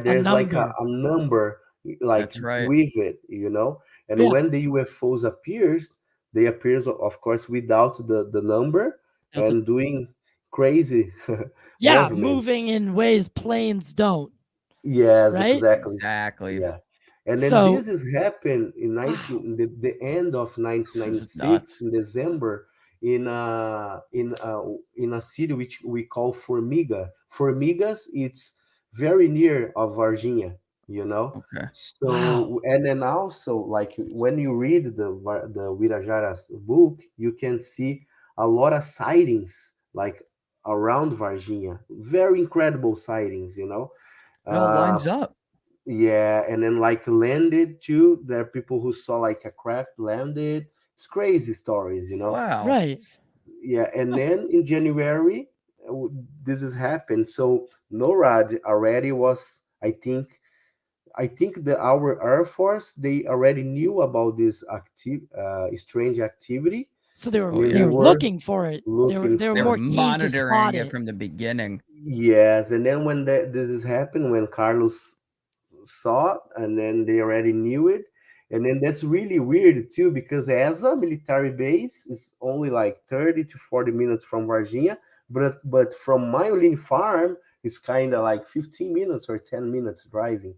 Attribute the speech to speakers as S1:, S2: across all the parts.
S1: A
S2: there's like
S1: number.
S2: a number like
S3: That's right.
S2: with it, you know. And
S1: Yeah.
S2: when the UFOs appears, they appears of course without the number
S1: Nothing.
S2: and doing crazy
S1: Yeah,
S2: movements.
S1: moving in ways planes don't,
S2: Yes,
S1: right?
S2: exactly.
S3: Exactly.
S2: Yeah. And then
S1: So,
S2: this has happened in
S1: wow.
S2: 19 in the end of
S3: This is
S2: 1996
S3: nuts.
S2: in December in a city which we call Formiga. Formigas, it's very near of Varginha, you know.
S3: Okay.
S1: Wow.
S2: So and then also like when you read the Wirajara's book, you can see a lot of sightings like around Varginha. Very incredible sightings, you know.
S3: It all
S2: Uh,
S3: lines up.
S2: yeah, and then like landed too. There are people who saw like a craft landed. It's crazy stories, you know.
S3: Wow.
S1: Right.
S2: Yeah, and then in January, this has happened. So NORAD already was, I think the our Air Force they already knew about this strange activity.
S1: So they
S2: I
S1: were
S3: Oh
S2: mean,
S1: they
S2: they
S3: yeah.
S1: were
S2: were
S1: looking for it.
S2: looking
S1: They were
S3: They were
S1: more
S2: for.
S1: keen to spot
S3: monitoring it
S1: it.
S3: from the beginning.
S2: Yes, and then when this has happened, when Carlos saw it, and then they already knew it. And then that's really weird too, because as a military base, it's only like 30 to 40 minutes from Varginha, but from Myolin Farm, it's kind of like 15 minutes or 10 minutes driving,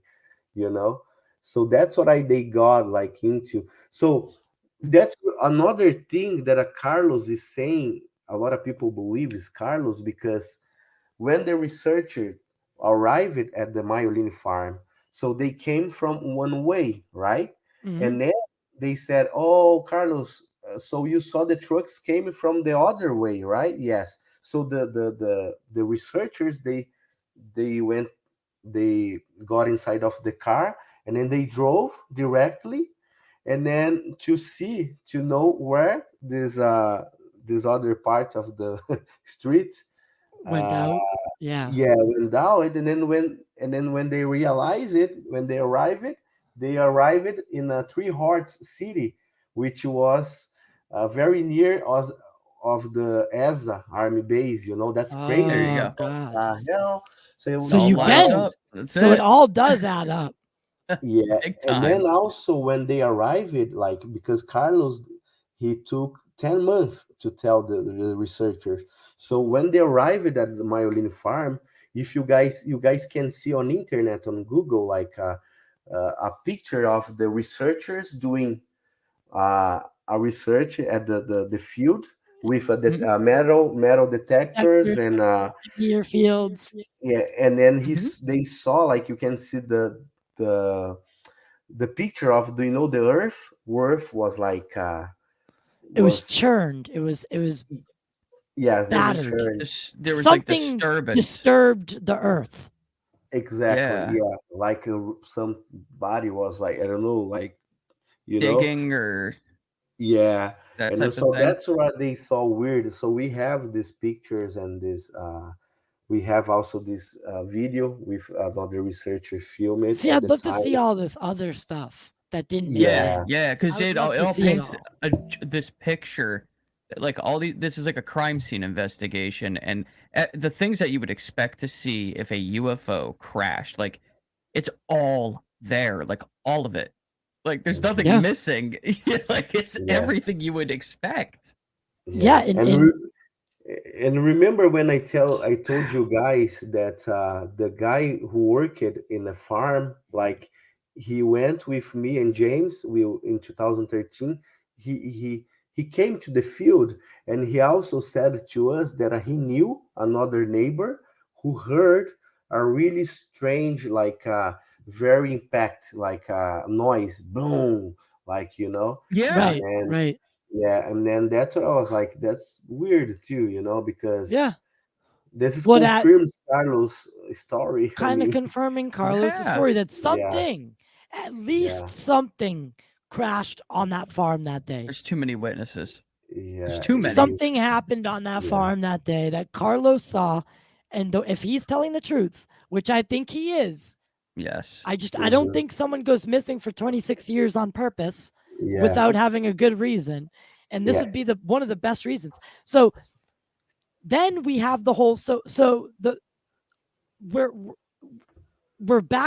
S2: you know. So that's what they got like into. So that's another thing that a Carlos is saying. A lot of people believe is Carlos because when the researcher arrived at the myelin farm, so they came from one way, right?
S1: Hmm.
S2: And then they said, "Oh, Carlos, so you saw the trucks came from the other way, right?" Yes. So the researchers they went they got inside of the car and then they drove directly and then to know where this other part of the street
S1: Went
S2: uh,
S1: out. Yeah.
S2: yeah, went down, and then when they realize it, when they arrived in a Three Hearts city, which was very near us of the ESA army base. You know, that's
S3: There
S2: crazy.
S3: you
S2: So
S1: Oh
S3: go.
S2: what
S1: God.
S2: the hell? So
S3: It
S1: So
S3: all
S1: you
S2: you
S3: lines
S1: get
S2: know,
S3: up. That's
S1: so it
S3: it.
S1: all does add up.
S2: yeah,
S3: Big
S2: and then
S3: time.
S2: also when they arrived, like because Carlos he took 10 months to tell the researchers. So when they arrived at the myelin farm, if you guys can see on internet on Google like a picture of the researchers doing a research at the field with
S3: Mhm.
S2: metal detectors
S1: Sector,
S2: and
S1: near fields.
S2: yeah, and then
S3: Mhm.
S2: they saw like you can see the the picture of do you know the earth was like
S1: It was
S2: was
S1: churned. It was
S2: yeah it was
S1: battered.
S2: churned
S3: There was like
S1: Something
S3: disturbance.
S1: disturbed the earth.
S2: exactly
S3: Yeah.
S2: yeah like somebody was like I don't know like you know
S3: Digging or
S2: yeah
S3: that
S2: and then
S3: type of
S2: so
S3: thing.
S2: that's what they thought weird so we have these pictures and this we have also this video with another researcher filmed
S1: See,
S2: at
S1: I'd
S2: the
S1: love to
S2: time
S1: see all this other stuff that didn't make it
S3: Yeah,
S2: yeah
S1: in.
S3: yeah, because
S1: I would love
S3: it
S1: to
S3: all
S1: see it
S3: paints
S1: all.
S3: this picture, like all the this is like a crime scene investigation, and the things that you would expect to see if a UFO crashed, like it's all there, like all of it. Like there's
S2: mhm,
S3: nothing
S1: Yeah.
S3: missing. Like it's
S2: yeah
S3: everything you would expect.
S1: Yeah,
S2: yeah
S1: and
S2: and remember when I told you guys that the guy who worked in a farm, like he went with me and James, we in 2013, he came to the field and he also said to us that he knew another neighbor who heard a really strange, like very impact, like noise, boom, like and
S3: Yeah,
S1: right,
S2: then
S1: right.
S2: yeah, and then that's what I was like, that's weird too,
S1: Yeah.
S2: because this is
S1: Well, that
S2: confirms Carlos' story. I
S1: kind of
S2: mean,
S1: confirming Carlos'
S3: yeah.
S1: story that
S2: yeah,
S1: something, at least
S2: yeah,
S1: something, crashed on that farm that day.
S3: There's too many witnesses. There's
S2: yeah,
S3: too
S2: it
S3: many.
S2: is.
S1: Something happened on that
S2: Yeah,
S1: farm that day that Carlos saw, and if he's telling the truth, which I think he is,
S3: Yes.
S1: I don't
S2: hmm
S1: think someone goes missing for 26 years on purpose
S2: yeah,
S1: without having a good reason, and this
S2: yeah,
S1: would be the one of the best reasons. So then we have the whole so the we're we're back